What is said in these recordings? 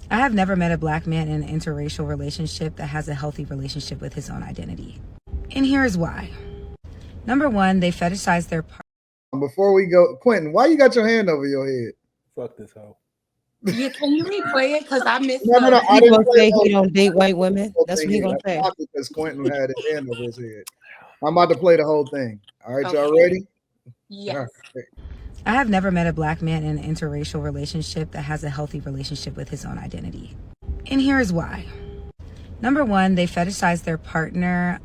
I have never met a black man in an interracial relationship that has a healthy relationship with his own identity. And here is why. Number one, they fetishize their partner. Before we go, Quentin, why you got your hand over your head? Fuck this hoe. Yeah, can you replay it? Because I missed No. He I didn't gonna play say the he don't date white women. whole That's thing what he here. gonna say. Not because Quentin had his hand over his head. I'm about to play the whole thing. All right, y'all Okay. ready? Yes. All right. I have never met a black man in an interracial relationship that has a healthy relationship with his own identity. And here is why. Number one, they fetishize their partner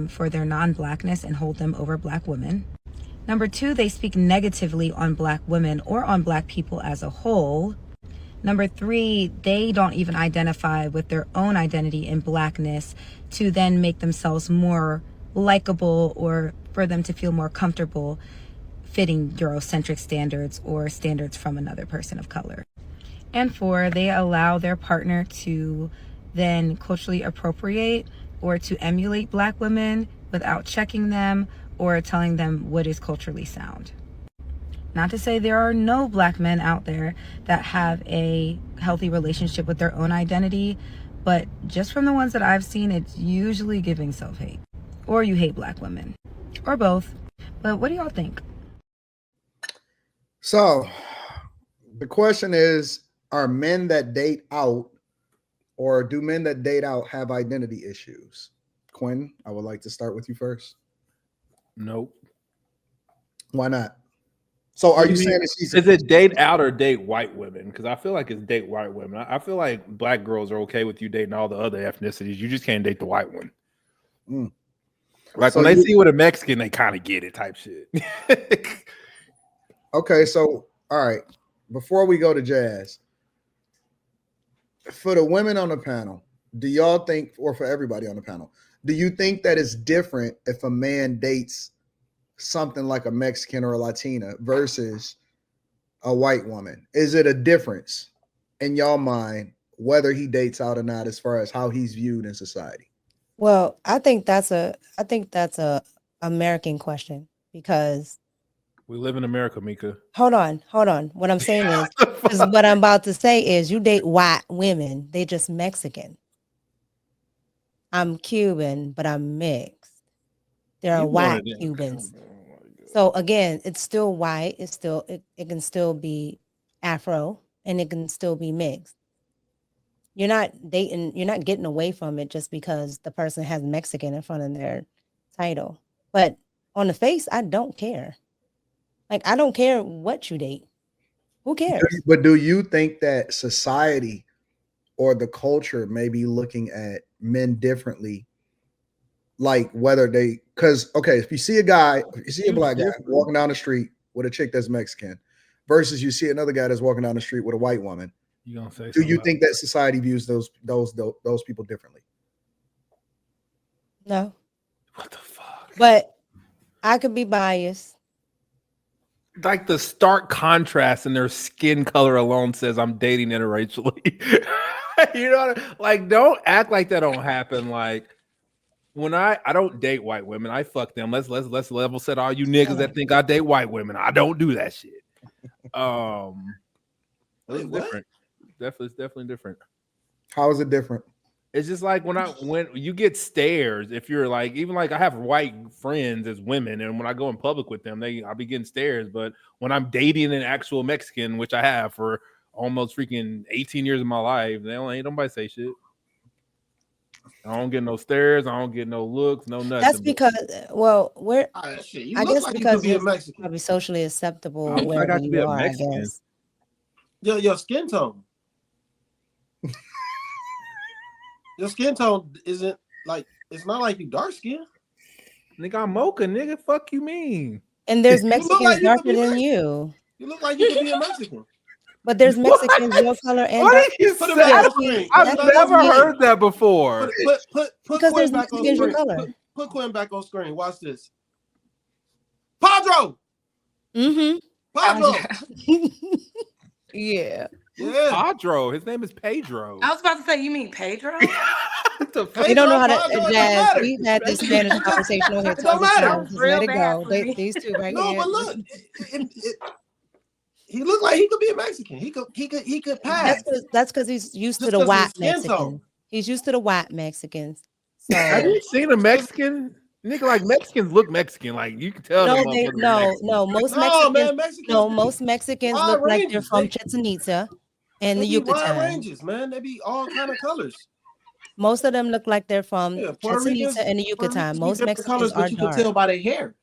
for their non-blackness and hold them over black women. Number two, they speak negatively on black women or on black people as a whole. Number three, they don't even identify with their own identity in blackness to then make themselves more likable or for them to feel more comfortable fitting Eurocentric standards or standards from another person of color. And four, they allow their partner to then culturally appropriate or to emulate black women without checking them or telling them what is culturally sound. Not to say there are no black men out there that have a healthy relationship with their own identity, but just from the ones that I've seen, it's usually giving self-hate. Or you hate black women. Or both. But what do y'all think? So the question is, are men that date out or do men that date out have identity issues? Quentin, I would like to start with you first. Nope. Why not? So are you saying that she's is it date out or date white women? Because I feel like it's date white women. I feel like black girls are okay with you dating all the other ethnicities. You just can't date the white one. Like So when they see you with a Mexican, they kind of get it type shit. Okay, so all right. Before we go to Jazz, for the women on the panel, do y'all think, or for everybody on the panel, do you think that it's different if a man dates something like a Mexican or a Latina versus a white woman? Is it a difference in y'all mind whether he dates out or not as far as how he's viewed in society? Well, I think that's a American question because We live in America, Mika. hold on. What I'm saying is what I'm about to say is you date white women, they just Mexican. I'm Cuban, but I'm mixed. There are white Cubans. So again, it's still white. It's still it can still be Afro and it can still be mixed. You're not getting away from it just because the person has Mexican in front of their title. But on the face, I don't care. Like, I don't care what you date. Who cares? But do you think that society or the culture may be looking at men differently? Like whether they, because okay, if you see a black guy walking down the street with a chick that's Mexican versus you see another guy that's walking down the street with a white woman, you gonna say? Do you think that society views those people differently? No. What the fuck? But I could be biased. Like the stark contrast in their skin color alone says I'm dating interracially. You know, like don't act like that don't happen. Like when I don't date white women, I fuck them. Let's level set all you niggas that think I date white women. I don't do that shit. It's different. It's definitely different. How is it different? It's just like when you get stares, if you're like, even like I have white friends as women, and when I go in public with them, I'll be getting stares. But when I'm dating an actual Mexican, which I have for almost freaking 18 years of my life, ain't nobody say shit. I don't get no stares, I don't get no looks, no nothing. That's because, well, we're I guess like because you it's Mexican. probably socially acceptable I wherever got to be you a are, Mexican. I guess. Your skin tone. Your skin tone isn't like, it's not like you dark skin. Nigga, I'm mocha, nigga. Fuck you mean? And there's Mexicans like you darker could be than Mexican. you. You look like you could be a Mexican. But there's Mexicans your color and What dark. did you Put say? it back on screen. I've never heard that before. Put Because there's Quinn back on Mexicans your screen. color. Put Quinn back on screen. Watch this. Padro. Mm-hmm. Padro. Yeah. Pedro. His name is Pedro. I was about to say, you mean Pedro? You don't know how to jazz. We've had this Spanish conversation on here. It don't matter. Just let it go. These two right No, here. but look, he looked like he could be a Mexican. He could pass. That's because he's used to Just the 'cause of white his skin Mexicans. tone. He's used to the white Mexicans. So Have you seen a Mexican? Nigga, like Mexicans look Mexican. Like you can tell them motherfuckers are Mexican. most No, Mexicans, man, Mexicans no, be most Mexicans wide look like they're ranges. from Chichen Itza and the They be wide Yucatan. ranges, man. They be all kind of colors. Most of them look like they're from Yeah, Puerto Chichen Ricans, Itza and the Puerto Yucatan. Ricans be Most different Mexicans colors, are but you can dark. tell by their hair.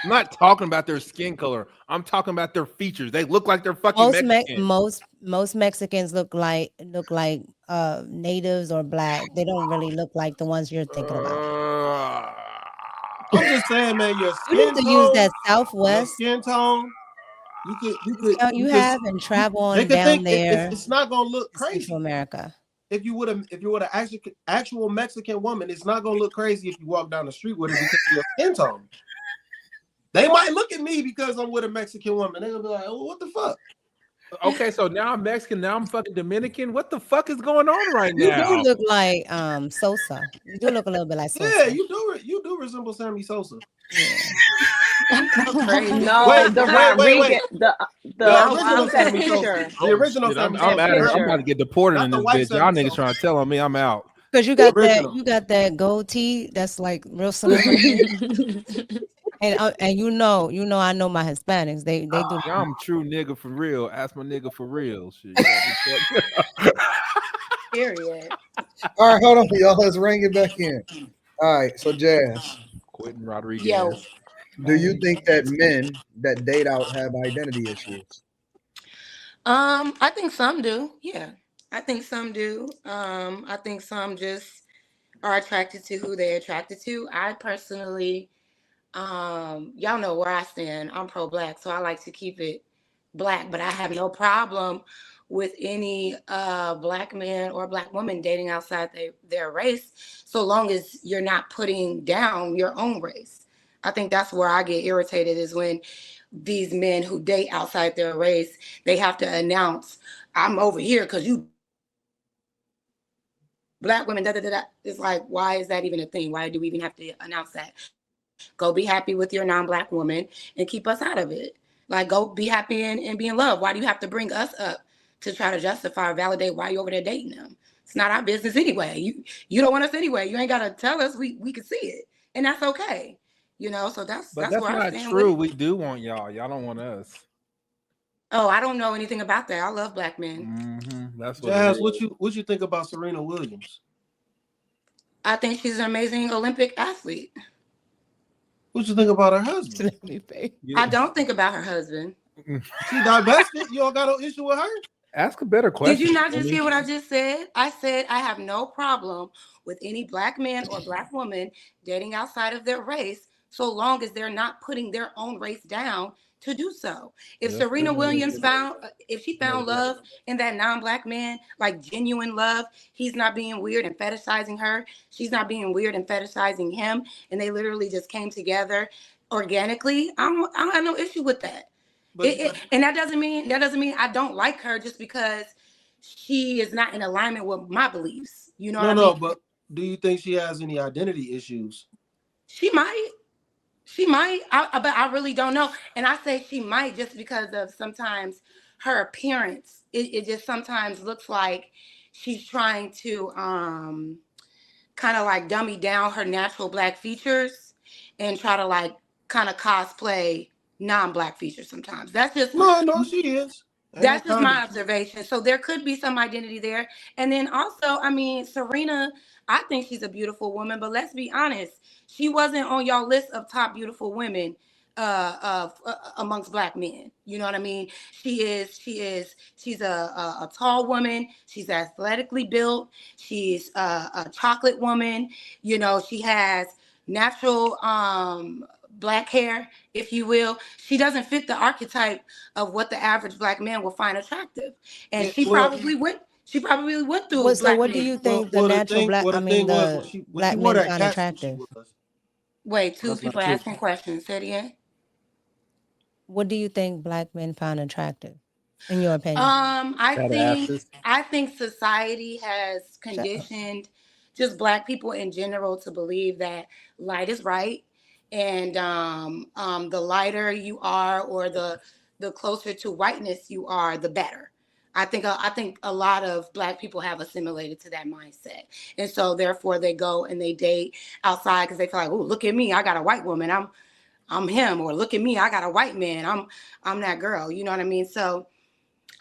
I'm not talking about their skin color. I'm talking about their features. They look like they're fucking Mexican. Most Mexicans look like natives or black. They don't really look like the ones you're thinking about. I'm just saying, man, your You skin need to tone, use that your Southwest skin tone, you could discount you have and travel they on could down think there it's not gonna look to crazy. Central America. If you would an actual Mexican woman, it's not gonna look crazy if you walk down the street with her because of your skin tone. They might look at me because I'm with a Mexican woman. They're gonna be like, "Oh, what the fuck?" Okay, so now I'm Mexican, now I'm fucking Dominican. What the fuck is going on right You now? do look like Sosa. You do look a little bit like Sosa. Yeah, you do resemble Sammy Sosa. Crazy. No, Wait, the wait, wait, Rodriguez, wait. the original that Sammy Sosa. picture. The original Shit, Sammy I'm Sosa. out of here. I'm picture. about to get deported Not in the this white bitch. Y'all Sammy niggas Sosa. trying to tell on me. I'm out. Because you got Original. that gold tee that's like real celebrity. and you know I know my Hispanics. They do. I'm true nigga for real. Ask my nigga for real. Shit. Period. All right, hold on, y'all. Let's ring it back in. All right, so Jazz, Quentin Rodriguez. Yo. do you think that men that date out have identity issues? I think some do. Yeah. I think some do. I think some just are attracted to who they're attracted to. I personally, y'all know where I stand. I'm pro-black, so I like to keep it black, but I have no problem with any black man or black woman dating outside their race, so long as you're not putting down your own race. I think that's where I get irritated, is when these men who date outside their race, they have to announce, I'm over here because you black women, da da da da. It's like, why is that even a thing? Why do we even have to announce that? Go be happy with your non-black woman and keep us out of it. Like, go be happy and be in love. Why do you have to bring us up to try to justify or validate why you're over there dating them? It's not our business anyway. You don't want us anyway. You ain't got to tell us. We can see it, and that's okay. So that's But where that's I not stand true. with it. We do want y'all. Y'all don't want us. Oh, I don't know anything about that. I love black men. Mm-hmm. That's what Jazz, it is. what you think about Serena Williams? I think she's an amazing Olympic athlete. What you think about her husband? I don't think about her husband. She divested. You all got no issue with her? Ask a better question. Did you not just hear what I just said? I said I have no problem with any black man or black woman dating outside of their race, so long as they're not putting their own race down to do so. If Serena Williams found love in that non-black man, like genuine love, he's not being weird and fetishizing her, she's not being weird and fetishizing him, and they literally just came together organically, I don't have no issue with that. And that doesn't mean I don't like her just because she is not in alignment with my beliefs. You know what I mean? No, but do you think she has any identity issues? She might, but I really don't know. And I say she might just because of sometimes her appearance. It just sometimes looks like she's trying to kind of like dummy down her natural black features and try to like kind of cosplay non-black features sometimes. That's just No, she is. That's just my observation. So there could be some identity there. And then also, I mean, Serena, I think she's a beautiful woman, but let's be honest, she wasn't on y'all list of top beautiful women amongst black men. You know what I mean? She's a tall woman. She's athletically built. She's a chocolate woman. She has natural black hair, if you will. She doesn't fit the archetype of what the average black man will find attractive, and she probably went through. So what do you think the natural black? I mean, the black men find attractive? Wait, two people asking questions. Say it again. What do you think black men find attractive, in your opinion? I think society has conditioned just black people in general to believe that light is right. And the lighter you are, or the the closer to whiteness you are, the better. I think a lot of Black people have assimilated to that mindset, and so therefore they go and they date outside because they feel like, oh, look at me, I got a white woman, I'm him, or look at me, I got a white man, I'm that girl. You know what I mean? So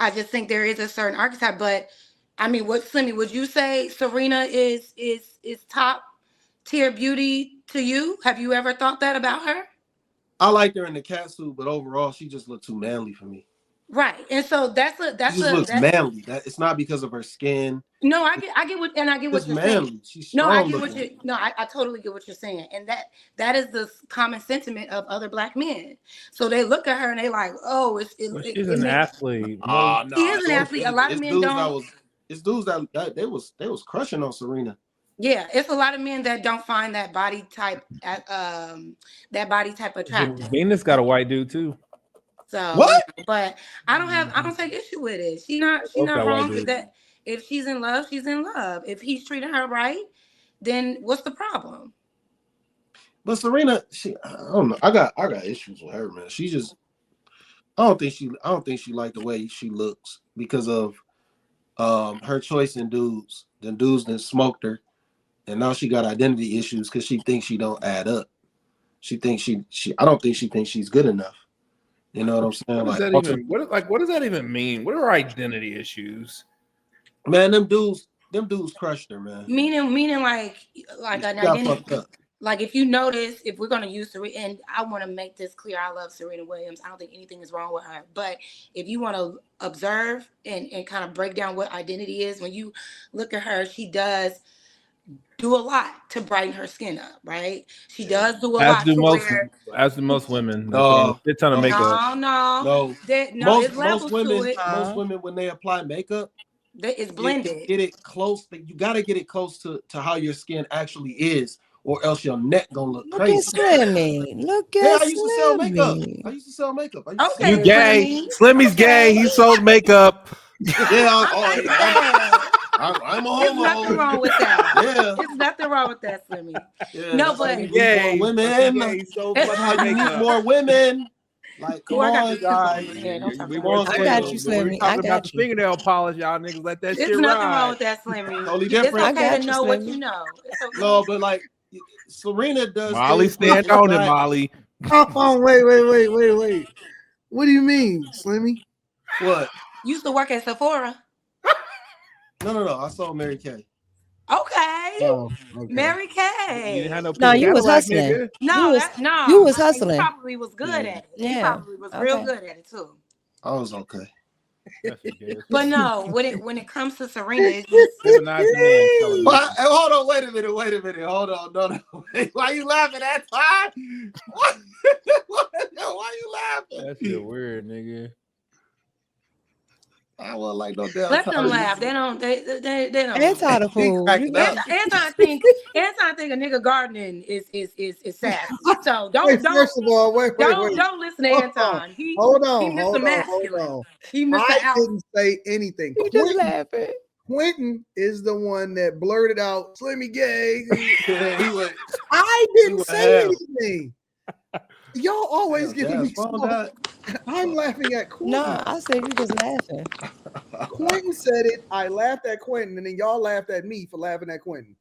I just think there is a certain archetype. But I mean, what, Slimmy, would you say Serena is top tier beauty to you? Have you ever thought that about her? I liked her in the cat suit, but overall, she just looked too manly for me. Right, and so She just looks manly. That it's not because of her skin. No, I get what you're manly. saying. She's No, strong I get looking. what you. No, I totally get what you're saying, and that is the common sentiment of other Black men. So they look at her and they like, oh, she's an athlete. No, she is an athlete. A lot of men don't. It's dudes that they was crushing on Serena. Yeah, it's a lot of men that don't find that body type attractive. Venus got a white dude too. So what? But I don't take issue with it. She's not wrong with that. If she's in love, she's in love. If he's treating her right, then what's the problem? But Serena, I don't know. I got issues with her, man. She just I don't think she liked the way she looks because of her choice in dudes. Then dudes then smoked her, and now she got identity issues because she thinks she don't add up. She thinks I don't think she thinks she's good enough. You know what I'm saying? What does that even mean? What are identity issues? Man, them dudes crushed her, man. Meaning like an identity. Like if you notice, if we're gonna use Serena, and I want to make this clear, I love Serena Williams. I don't think anything is wrong with her. But if you want to observe and kind of break down what identity is, when you look at her, she does do a lot to brighten her skin up, right? She does do a lot as do most women. No, a ton of makeup. No. Most women when they apply makeup, it's blended. Get it close. You got to get it close to how your skin actually is, or else your neck gonna look crazy. Look at I used to sell makeup. Okay, you gay? Slimmy's gay. He sold makeup. Yeah, I'm a homo. There's nothing wrong with that. Yeah, there's nothing wrong with that, Slimmy. Yeah, no, but yeah, women. How you need more women? Like, come on, guys. I got you, Slimmy. I got about the fingernail polish, y'all niggas. Let that shit ride. There's nothing wrong with that, Slimmy. Totally different. It's okay to know what you know. Okay. No, but like Serena does. Molly, stand on it, Molly. Oh, wait. What do you mean, Slimmy? What? Used to work at Sephora. No. I saw Mary Kay. Okay. Oh, okay. Mary Kay. You was hustling. No, you was hustling. He probably was good at it. Yeah. He probably was real good at it too. I was okay. But no, when it comes to Serena, it's just... Hold on, wait a minute. Hold on, no. Why you laughing at time? Why you laughing? That shit weird, nigga. I wouldn't like no damn. Let them laugh. They don't. Anton the fool. Anton think a nigga gardening is sassy. So don't. First of all, wait. Don't listen to Anton. Hold on. He missed I didn't say anything. You just laughing. Quentin is the one that blurted out "Slimmy gay." Yeah, I didn't say anything. Y'all always giving me smoke. I'm laughing at Quentin. No, I said you just laughing. Quentin said it. I laughed at Quentin, and then y'all laughed at me for laughing at Quentin.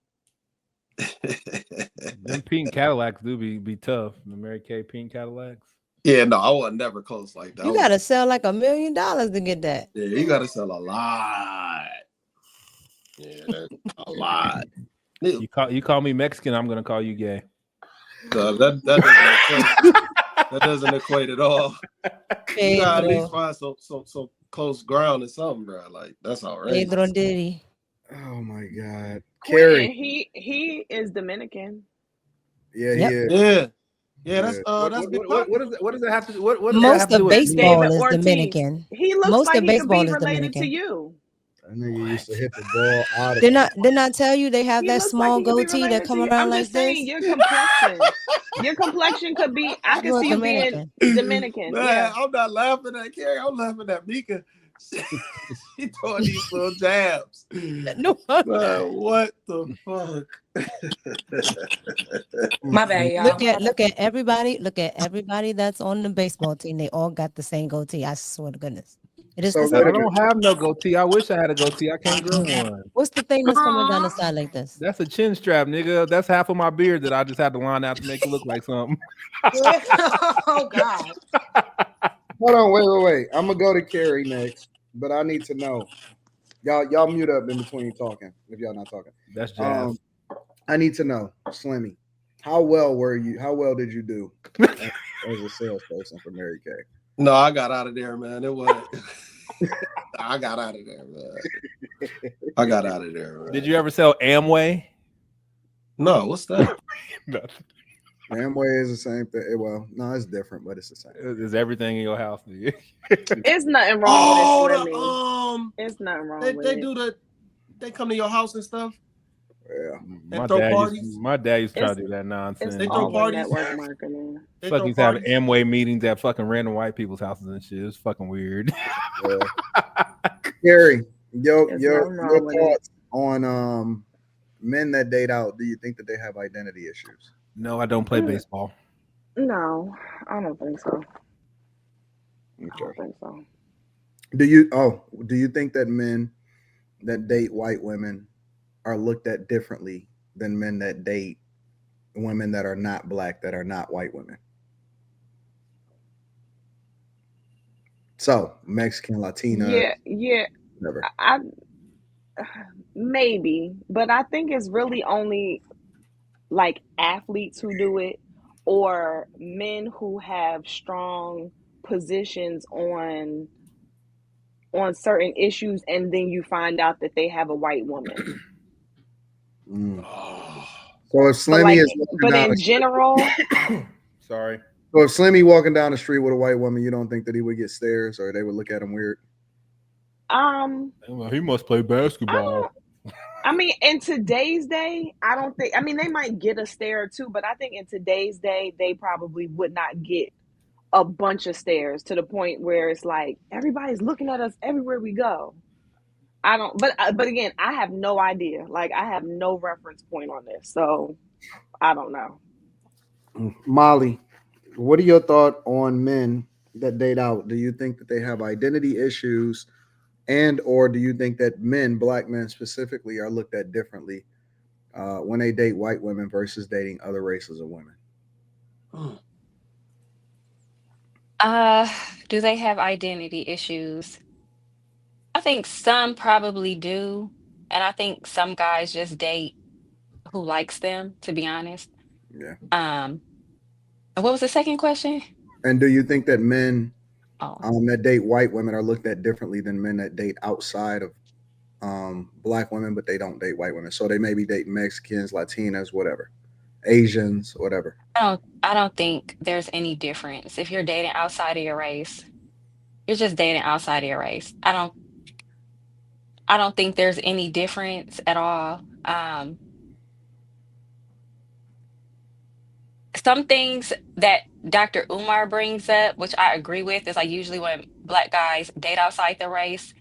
Them pink Cadillacs do be tough. The Mary Kay pink Cadillacs. Yeah, no, I was never close like that. You gotta sell like $1 million to get that. Yeah, you gotta sell a lot. Yeah, a lot. You call me Mexican, I'm gonna call you gay. That doesn't equate at all. You gotta at least find so close ground or something, bro. Like that's outrageous. Pedro Diddy. Oh my God, Carrie. He is Dominican. Yeah, Yep. he is. Yeah. That's what does it have to? What Most of baseball is Ortiz. Dominican. He looks Most like of he baseball could be is related Dominican. to you. That nigga used to hit the ball out of. Didn't I tell you they have He that looks small like he could be goatee that related come to you. around I'm like just saying, this? your complexion could be. I can You're see you Dominican. being Dominican. Man, Yeah. I'm not laughing at Carrie. I'm laughing at Mika She throwing these little jabs. No, What the fuck? My bad, y'all. look at everybody that's on the baseball team. They all got the same goatee. I swear to goodness. It is So the wait I a same. don't have no goatee. I wish I had a goatee. I can't grow one. What's the thing that's coming down the side like this? That's a chin strap, nigga. That's half of my beard that I just had to line out to make it look like something. Oh God. Hold on, wait. I'm gonna go to Carrie next, but I need to know. Y'all mute up in between talking if y'all not talking. That's jazz. I need to know, Slimmy, how well did you do as a salesperson for Mary Kay? No, I got out of there, man. It was. I got out of there, man. Did you ever sell Amway? No, what's that? Nothing. Amway is the same thing. Well, no, it's different, but it's the same. Is everything in your house? It's nothing wrong with it, Slimmy. It's nothing wrong with it. They come to your house and stuff. Yeah. My dad used to try to do that nonsense. They throw parties. Network marketing. Fucking having Amway meetings at fucking random white people's houses and shit. It's fucking weird. Carrie, your thoughts on men that date out? Do you think that they have identity issues? No, I don't play baseball. No, I don't think so. Okay. I don't think so. Do you think that men that date white women are looked at differently than men that date women that are not black, that are not white women? So Mexican, Latina, yeah. whatever. I maybe, but I think it's really only like athletes who do it, or men who have strong positions on certain issues, and then you find out that they have a white woman. So if Slimmy is but in general, sorry. So if Slimmy walking down the street with a white woman, you don't think that he would get stares or they would look at him weird? Well, he must play basketball. I mean, in today's day, I don't think. I mean, they might get a stare or two, but I think in today's day, they probably would not get a bunch of stares to the point where it's like everybody's looking at us everywhere we go. I don't. But again, I have no idea. Like, I have no reference point on this, so I don't know. Molly, what are your thoughts on men that date out? Do you think that they have identity issues, and or do you think that men, black men specifically, are looked at differently when they date white women versus dating other races of women? Do they have identity issues? I think some probably do, and I think some guys just date who likes them, to be honest. Yeah. What was the second question? And do you think that men that date white women are looked at differently than men that date outside of black women, but they don't date white women? So they maybe date Mexicans, Latinas, whatever, Asians, whatever. I don't think there's any difference. If you're dating outside of your race, you're just dating outside of your race. I don't think there's any difference at all. Some things that Dr. Umar brings up, which I agree with, is like usually when black guys date outside the race,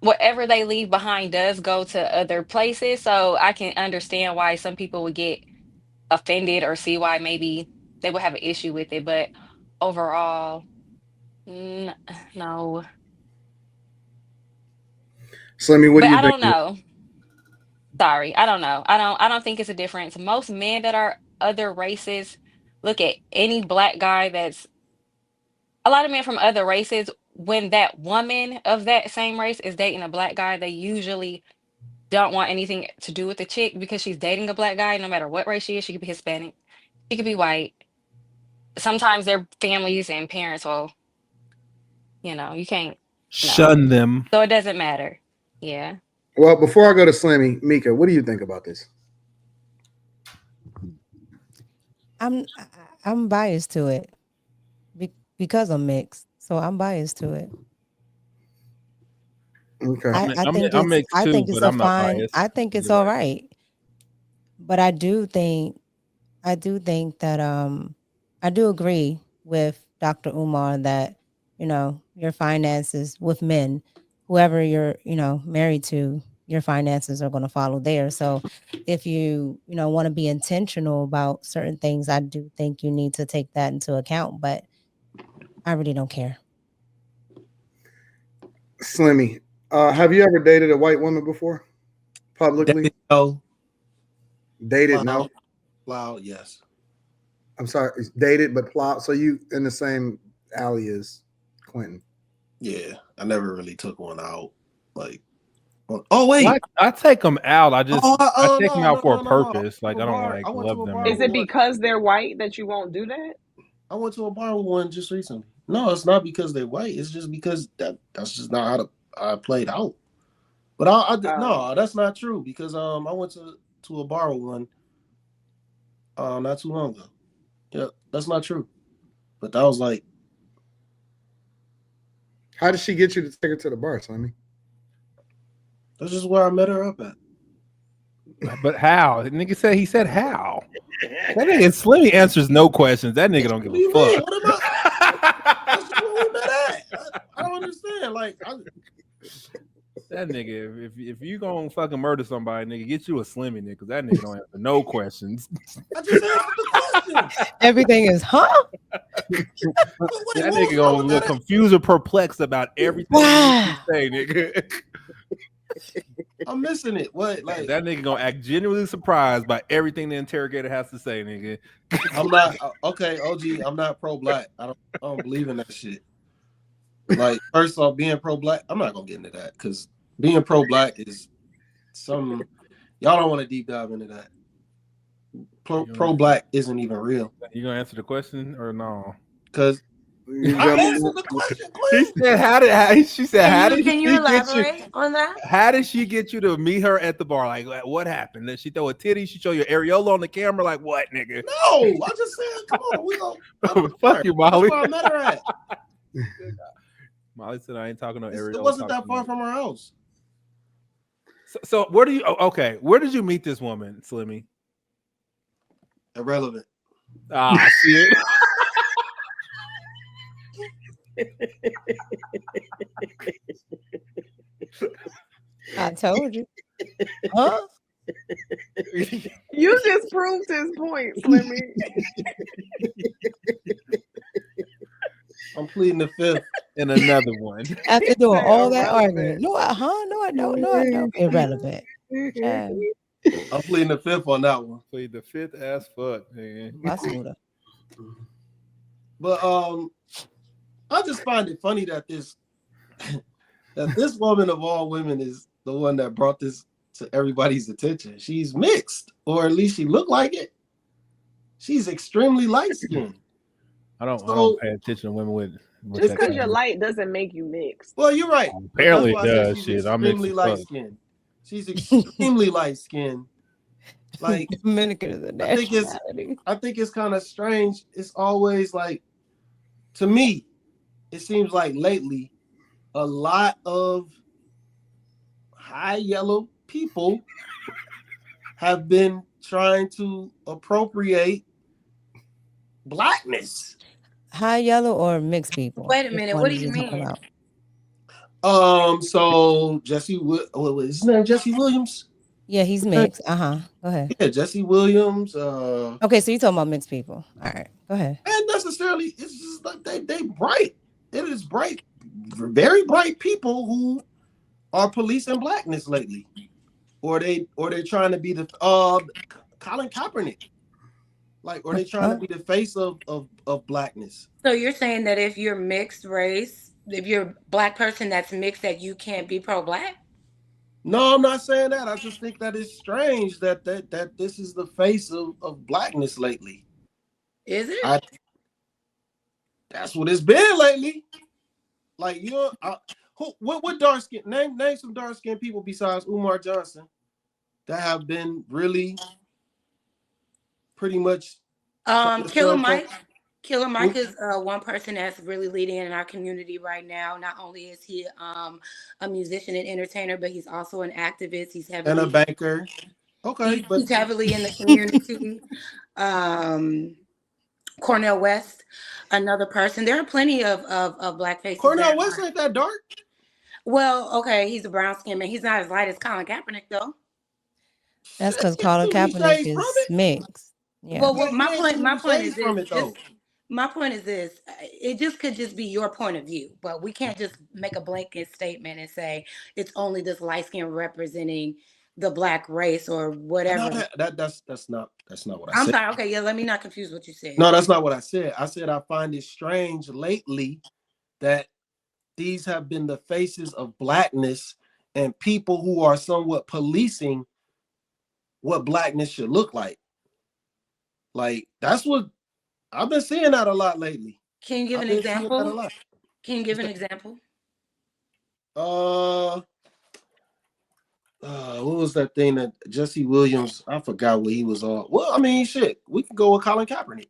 whatever they leave behind does go to other places. So I can understand why some people would get offended or see why maybe they would have an issue with it. But overall, no. Slimmy, what do you think? I don't know. Sorry, I don't know. I don't think it's a difference. Most men that are other races look at any black guy that's a lot of men from other races, when that woman of that same race is dating a black guy, they usually don't want anything to do with the chick because she's dating a black guy, no matter what race she is. She could be Hispanic, she could be white. Sometimes their families and parents will, you can't shun them. So it doesn't matter. Yeah. Well, before I go to Slimmy, Mika, what do you think about this? I'm biased to it because I'm mixed, so I'm biased to it. Okay. I think it's all right. But I do think that I do agree with Dr. Umar that, you your finances with men. Whoever you're, married to, your finances are going to follow there. So if you, want to be intentional about certain things, I do think you need to take that into account, but I really don't care. Slimmy, have you ever dated a white woman before? Publicly? No. Dated, no? Loud, yes. I'm sorry, dated but plowed. So you in the same alley as Quentin? Yeah, I never really took one out. Like, oh wait, I take them out. I just I take them out for a no. purpose. Like I don't I like went to love a them. bar Is it because they're white that you won't do that? I went to a bar with one just recently. No, it's not because they're white. It's just because that's just not how I played out. But no, that's not true because I went to a bar with one not too long ago. Yeah, that's not true. But that was like, how did she get you to take her to the bar, Slimmy? that's just where I met her up at. But how? The nigga said he said how. That nigga Slimmy answers no questions. That nigga don't give a fuck. What am I? That's just where we met at. I don't understand. Like that nigga, if you gonna fucking murder somebody, nigga, get you a Slimmy nigga. That nigga don't answer no questions. I just answered the question. Everything is, huh? That nigga gonna look confused or perplexed about everything you say, nigga. I'm missing it. What? Like that nigga gonna act genuinely surprised by everything the interrogator has to say, nigga. I'm not okay, OG. I'm not pro-black. I don't believe in that shit. Like, first off, being pro-black, I'm not gonna get into that because being pro-black is some y'all don't want to deep dive into that. Pro-black isn't even real. You gonna answer the question or no? Because I answered the question. She said, "How did Can you elaborate on that? How did she get you to meet her at the bar? Like, what happened? Did she throw a titty? She show you areola on the camera? Like, what, nigga? No, I just said, come on, we go. Fuck you, Molly. That's where I met her at. Molly said, I ain't talking no areola. It wasn't that far from her house. So where do you? Okay, where did you meet this woman, Slimmy? Irrelevant. Ah, shit. I told you. Huh? You just proved his point, Slimmy. I'm pleading the fifth. And another one. After doing all that argument. No, I don't. Irrelevant. I'm pleading the fifth on that one. Plead the fifth ass fuck, man. But I just find it funny that this woman of all women is the one that brought this to everybody's attention. She's mixed, or at least she looked like it. She's extremely light skinned. I don't pay attention to women with just because you're light doesn't make you mixed. Well, you're right. Apparently it does. Shit, I'm extremely light skinned. She's extremely light skinned. Like Dominican is a nationality. I think it's kind of strange. It's always like, to me, it seems like lately a lot of high yellow people have been trying to appropriate blackness. High yellow or mixed people? Wait a minute. What do you mean? So Jesse, what is his name? Jesse Williams. Yeah, he's mixed. Go ahead. Yeah, Jesse Williams. Okay, so you're talking about mixed people. All right, go ahead. And necessarily, it's just like they bright. It is bright, very bright people who are policing blackness lately, or they're trying to be the Colin Kaepernick, like, or they're trying to be the face of blackness. So you're saying that if you're mixed race, if you're a black person that's mixed, that you can't be pro-black? No, I'm not saying that. I just think that it's strange that this is the face of blackness lately. Is it? That's what it's been lately. Like, what dark skin? Name some dark skinned people besides Umar Johnson that have been really pretty much. Killer Mike. Killer Mike is one person that's really leading in our community right now. Not only is he a musician and entertainer, but he's also an activist. He's heavily and a banker. Okay, he's heavily in the community. Cornel West, another person. There are plenty of black faces. Cornel West ain't that dark. Well, okay, he's a brown skin man. He's not as light as Colin Kaepernick, though. That's because Colin Kaepernick is mixed. Yeah. Well, my point is from this. My point is this. It just could just be your point of view, but we can't just make a blanket statement and say it's only this light skin representing the black race or whatever. No, that's not what I said. I'm sorry. Okay, yeah, let me not confuse what you said. No, that's not what I said. I said I find it strange lately that these have been the faces of blackness and people who are somewhat policing what blackness should look like. Like, that's what I've been seeing that a lot lately. Can you give an example? Can you give an example? What was that thing that Jesse Williams? I forgot what he was on. Well, I mean, shit, we could go with Colin Kaepernick.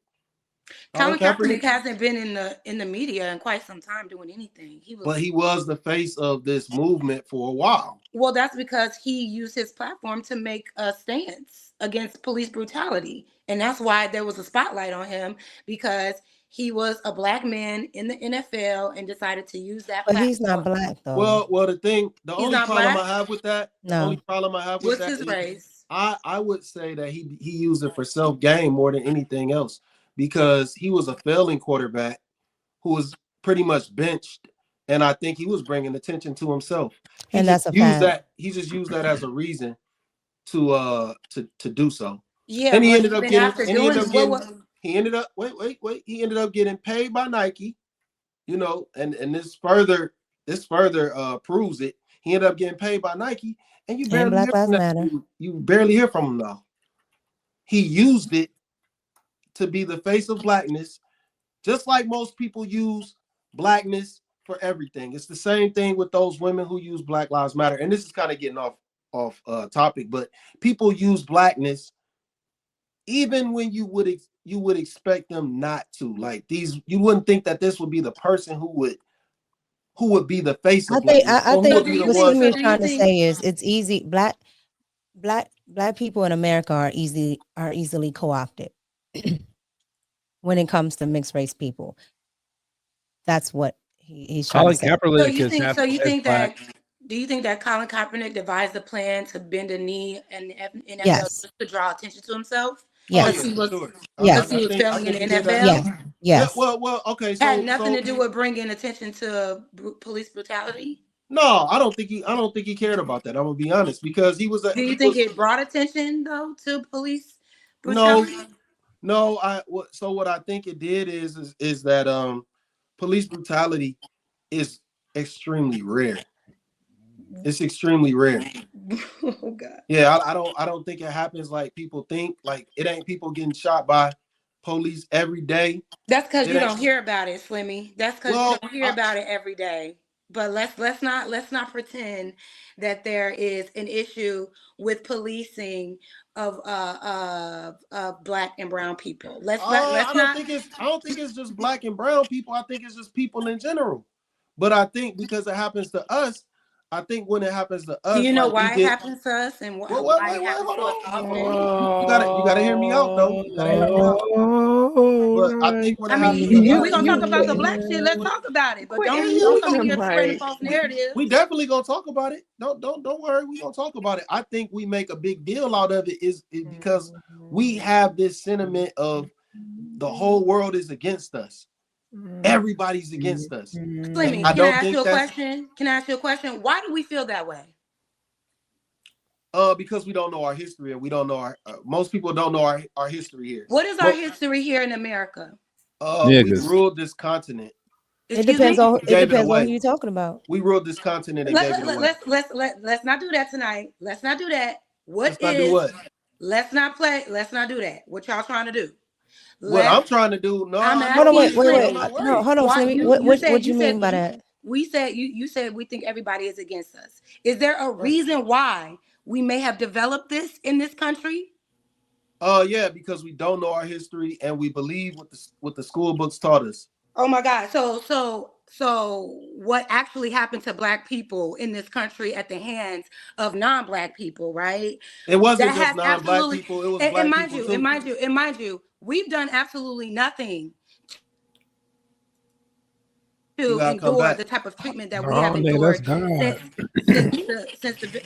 Colin Kaepernick hasn't been in the media in quite some time doing anything. But he was the face of this movement for a while. Well, that's because he used his platform to make a stance against police brutality. And that's why there was a spotlight on him, because he was a black man in the NFL and decided to use that platform. But he's not black, though. Well, the only problem I have with that, what's his race? I would say that he used it for self-gain more than anything else, because he was a failing quarterback who was pretty much benched, and I think he was bringing attention to himself. And that's a fact. He just used that as a reason to do so. Yeah, and he ended up getting paid by Nike, and this further proves it. He ended up getting paid by Nike, and you barely hear from him now. He used it to be the face of blackness, just like most people use blackness for everything. It's the same thing with those women who use Black Lives Matter. And this is kind of getting off topic, but people use blackness even when you would expect them not to. Like, these, you wouldn't think that this would be the person who would be the face of blackness. I think what Slimmy is trying to say is it's easy. Black people in America are easily co-opted when it comes to mixed race people. That's what he's trying to say. Do you think that Colin Kaepernick devised a plan to bend a knee and NFL yes. to draw attention to himself? Yes. Because he was failing in the NFL? Yes. Yes. Well, okay. So, had nothing to do with bringing attention to police brutality? No, I don't think he cared about that. I'm gonna be honest, because he was. Do you think it brought attention though to police brutality? No. So what I think it did is that police brutality is extremely rare. It's extremely rare. Oh God. Yeah, I don't think it happens like people think. Like, it ain't people getting shot by police every day. That's because you don't hear about it, Slimmy. That's because you don't hear about it every day. But let's not pretend that there is an issue with policing of black and brown people. I don't think it's just black and brown people. I think it's just people in general. But I think because it happens to us, I think when it happens to us, do you know why it happens to us and why it happens to us often? You gotta hear me out though. But I think we're gonna talk about the black shit. Let's talk about it. But don't come here spreading false narratives. We definitely gonna talk about it. Don't worry. We gonna talk about it. I think we make a big deal out of it is because we have this sentiment of the whole world is against us. Everybody's against us. Slimmy, can I ask you a question? Can I ask you a question? Why do we feel that way? Because we don't know our history, and we don't know most people don't know our history here. What is our history here in America? We ruled this continent. It depends on who you're talking about. We ruled this continent and gave it away. Let's not do that tonight. Let's not do that. Let's not do what? Let's not play. Let's not do that. What y'all trying to do? What I'm trying to do? No, wait. No, hold on, Slimmy. What you mean by that? We said you said we think everybody is against us. Is there a reason why we may have developed this in this country? Yeah, because we don't know our history and we believe what the school books taught us. Oh my God. So what actually happened to black people in this country at the hands of non-black people, right? It wasn't just non-black people, it was black people too. And mind you, we've done absolutely nothing You to gotta come endure back. the type of treatment that we Oh have man, that's endured God. since the.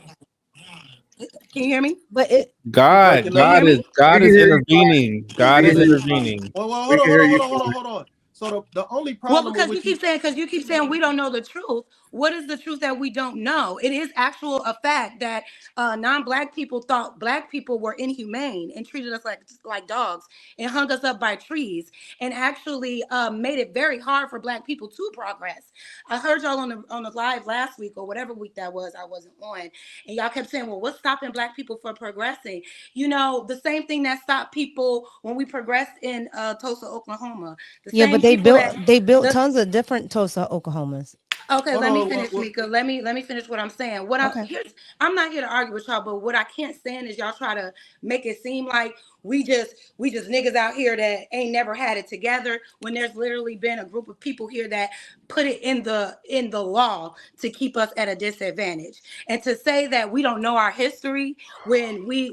Can you hear me? But it You God, breaking Can you up. hear me? We God can is hear you fine. intervening. God We Well, can is hear then, you fine. intervening. well, We can hear you fine. hold on. So the only Well, problem with because you what you keep saying, we don't know the truth. What is the truth that we don't know? It is actual a fact that non-black people thought black people were inhumane and treated us like dogs and hung us up by trees and actually made it very hard for black people to progress. I heard y'all on the live last week or whatever week that was. I wasn't on, and y'all kept saying, "Well, what's stopping black people from progressing?" You know, the same thing that stopped people when we progressed in Tulsa, Oklahoma. The yeah, but same people that they built the tons of different Tulsa Oklahomas. Okay, hold let me on. finish, Mika. Let me finish what I'm saying. Okay. I'm not here to argue with y'all, but what I can't stand is y'all try to make it seem like we just niggas out here that ain't never had it together when there's literally been a group of people here that put it in the law to keep us at a disadvantage. And to say that we don't know our history when we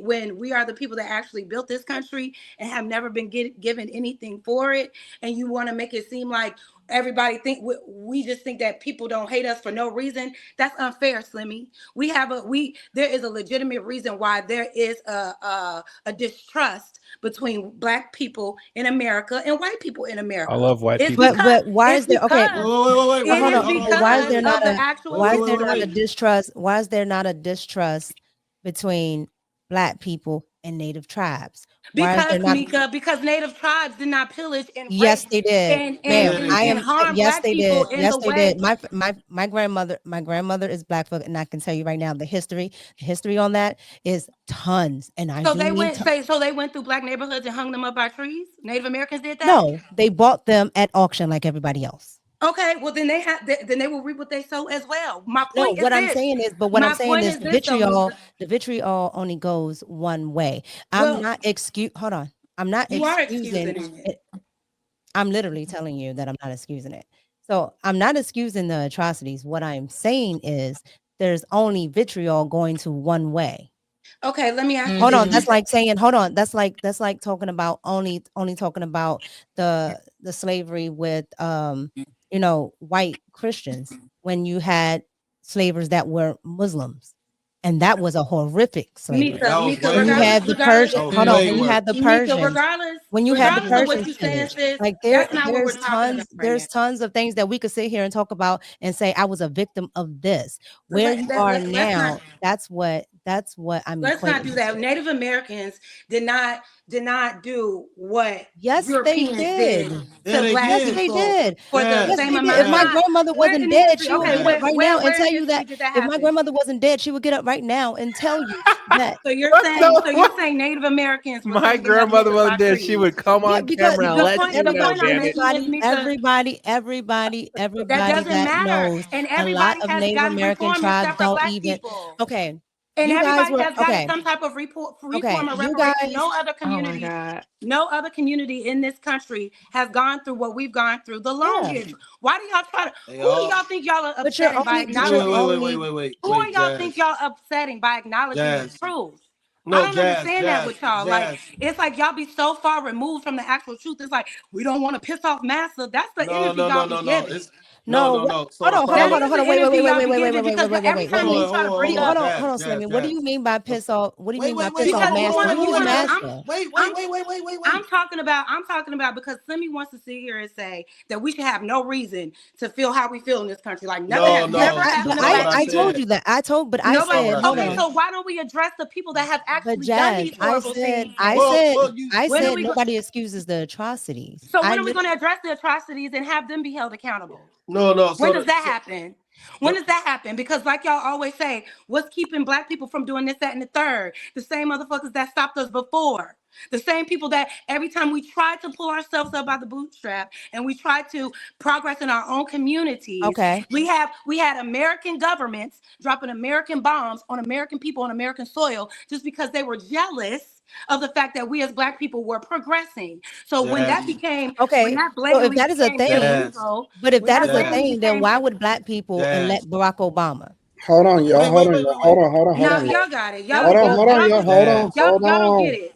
are the people that actually built this country and have never been given anything for it, and you want to make it seem like everybody think we just think that people don't hate us for no reason. That's unfair, Slimmy. There is a legitimate reason why there is a distrust between black people in America and white people in I America. love white It's people. because But why it's is there okay? because Wait, it Hold is on. hold on, But why is because there not of the a actual why is there not history. a distrust? Why is there not a distrust between black people and native tribes? Why is there Because not? Mika, because native tribes did not pillage and Yes, rape they did, and and ma'am. Yeah, they and, I and am. did. harm Yes, black they people did. in Yes, the they did. way. My grandmother is Blackfoot, and I can tell you right now, the history on that is tons, and I So do they mean went tons. say so they went through black neighborhoods and hung them up by trees. Native Americans did that. No, they bought them at auction like everybody else. Okay, well then they will reap what they sow as well. My No, point is what I'm this. saying is, but what I'm My saying point is is this though, Mika. the vitriol only goes one way. I'm Well, not excuse. Hold on. I'm not you are excusing excusing it. it. I'm literally telling you that I'm not excusing it. So I'm not excusing the atrocities. What I'm saying is there's only vitriol going to one way. Okay, let me ask you Hold this, on. Mhm. That's Mika. like saying, hold on. That's like talking about only talking about the slavery with white Christians when you had slavers that were Muslims. And that was a horrific slavery. Mika, That was Mika, way When you worse. had the regardless, That Persian, was hold on, way when you Mhm. had worse. the Mika, Persians, regardless, when you had the regardless of what Persians you're saying, finished, sis, like that's not what we're there's talking about right now. tons of things that we could sit here and talk about and say I was a victim of this. Where you Let, are let, let's not now, that's what I'm let's not do equating that. to. Native Americans did not do what Yes, they Europeans did did. Yeah, to they black Yes, did. they people did. for the Yes, Yes, same they did. amount If of my yes, time. grandmother Where wasn't in dead, history? she would Okay, get up yes. right now and where in tell you history that. did that If my happen? grandmother wasn't dead, she would get up right now and tell you that. So you're What saying, the so you're what? saying Native Americans were My taken up grandmother missing by wasn't there. She trees. would come Yeah, on because camera and The let point, you the know, point I'm damn it. making is, Mika, that everybody doesn't that matter. knows And a lot everybody of has Native gotten American reform tribes except for don't black even. people. Okay, And you guys everybody were has gotten some type of reform okay. or You reparation. guys, Oh my God. No other community in this country has gone through what we've gone through the yeah, longest. Why do y'all try to? They Who do all. y'all think y'all are but you're upsetting by only, but Wait, you're wait, wait, acknowledging? wait, wait, only. wait, wait, Who are wait, y'all think Jazz, y'all upsetting by acknowledging the Jazz. truth? I No, don't Jazz, understand that Jazz, with y'all. Like, Jazz. it's like y'all be so far removed from the actual truth. It's like, we don't want to piss off massa. That's the No, energy no, y'all no, be no, no. giving. It's no, No, no, what? no. So Hold the on, hold on, That hold problem. on, is hold the on. Wait, wait, energy wait, wait, y'all wait, be wait, wait, giving wait, wait, because wait, wait, every wait, wait, time Hold we wait. on, try hold to on, bring hold on, up, Jazz, Hold on, Jazz, Slimmy. What do Jazz. you mean by The, piss off? What do you wait, mean by wait, wait, piss hold off, on, because hold you on, master? want to, hold Who's on, Jazz. master? I'm talking about because Slimmy wants to sit here and say that we should have no reason to feel how we feel in this country. Like nothing No, has Yeah, never no, but happened that's to not what black I I told said. people. you that. But I That's not Nobody. what said, I hold Okay, said. on. so why don't we address the people that have But actually done Jazz, these horrible things? And Well, you. when are we go? nobody excuses the atrocities. So when are we going to address the atrocities and have them be held accountable? No, no. When So does the, that so happen? When the does that happen? Because like y'all always say, what's keeping black people from doing this, that, and the third? The same motherfuckers that stopped us before. The same people that every time we try to pull ourselves up by the bootstrap and we try to progress in our own communities, Okay. we had American governments dropping American bombs on American people on American soil just because they were jealous of the fact that we as black people were progressing. So Jazz, when Okay. that So if blatantly that is a became thing, Jazz, illegal, but if when that that is a Jazz, blatantly thing, then became why would black people Jazz. elect Barack Obama? Hold on, y'all. Wait, Hold wait, on, wait, y'all. wait, Hold wait. on, hold on, hold No, on, y'all. y'all got it. That Y'all was Hold on, good. hold on, y'all y'all. just Hold on, Jazz. hold y'all don't get on. it.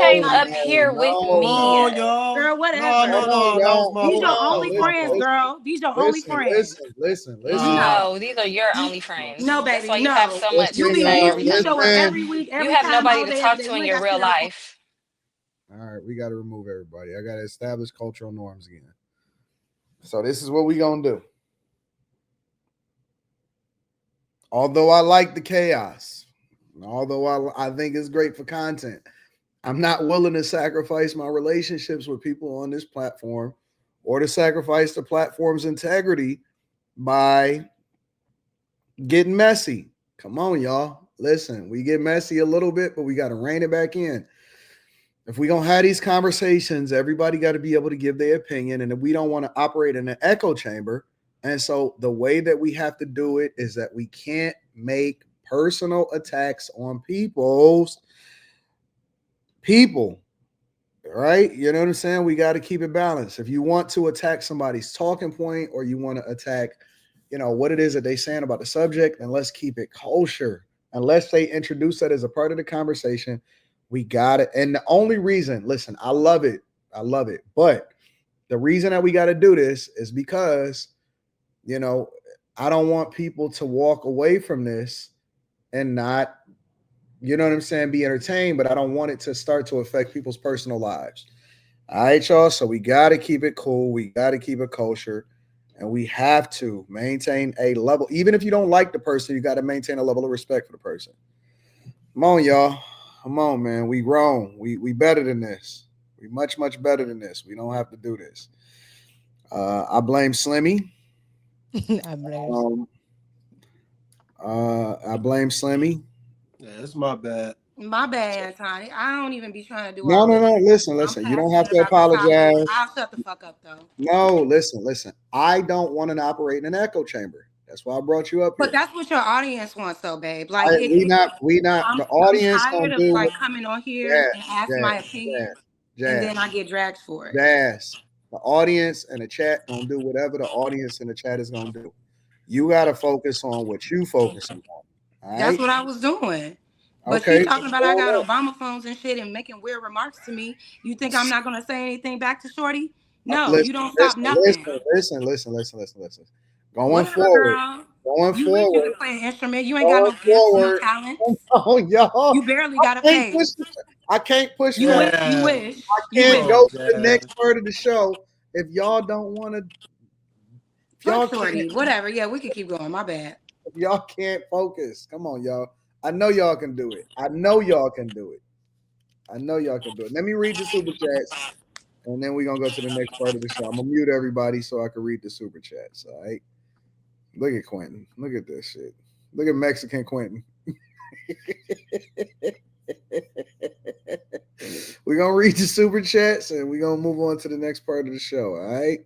came no, up here with Come me. on, y'all. Girl, No, whatever. no, no. That was my These your fault. That was only my friends, fault. girl. These your only friends. Listen. Nah. No, these are your These- only friends. No, That's baby, why you have no. so much You to be say you every you time. show up Listen. every week, You every have time, nobody all to day, every talk day. to You in ain't your got shit real else. life. All right, we got to remove everybody. I got to establish cultural norms again. So this is what we gonna do. Although I like the chaos, Although I think it's great for content, I'm not willing to sacrifice my relationships with people on this platform or to sacrifice the platform's integrity by getting messy. Come on, y'all. Listen, we get messy a little bit, but we got to rein it back in. If we don't have these conversations, everybody got to be able to give their opinion. And if we don't want to operate in an echo chamber, and so the way that we have to do it is that we can't make personal attacks on people, right? You know what I'm saying? We got to keep it balanced. If you want to attack somebody's talking point or you want to attack, what it is that they're saying about the subject, then let's keep it kosher. Unless they introduce that as a part of the conversation, we got it. And the only reason, listen, I love it. But the reason that we got to do this is because, I don't want people to walk away from this and not, be entertained, but I don't want it to start to affect people's personal lives. All right, y'all. So we got to keep it cool. We got to keep it kosher. And we have to maintain a level. Even if you don't like the person, you got to maintain a level of respect for the person. Come on, y'all. Come on, man. We grown. We better than this. We much, much better than this. We don't have to do this. I blame Slimmy. I blame. I blame Slimmy. Yeah, it's my bad. My bad, Tony. I don't even be trying to do No. all this. Listen. You don't have to apologize. I'll shut the fuck up, though. No, listen. I don't want to operate in an echo chamber. That's why I brought you up here. But that's what your audience wants, though, babe. Like, we not. The audience I'm tired gonna of do like coming on here and ask my opinion, and then I get dragged for it. The audience and the chat gonna do whatever the audience and the chat is gonna do. You gotta focus on what you focusing on. All right? That's what I was doing. But Okay. she talking about I got Obama phones and shit and making weird remarks to me. You think I'm not gonna say anything back to Shorty? No, you don't stop nothing. Listen. Going Whatever, forward. girl. Going You forward. wish you could play an instrument. You ain't got no gifts, no talent. Oh, y'all. You barely got a pay. I can't push. You wish. I can't go to the next part of the show if y'all don't want to. Fuck Shorty. Whatever. Yeah, we can keep going. My bad. If y'all can't focus, come on, y'all. I know y'all can do it. Let me read the super chats, and then we're gonna go to the next part of the show. I'm gonna mute everybody so I can read the super chats. All right. Look at Quentin. Look at this shit. Look at Mexican Quentin. We're gonna read the super chats and we're gonna move on to the next part of the show. All right.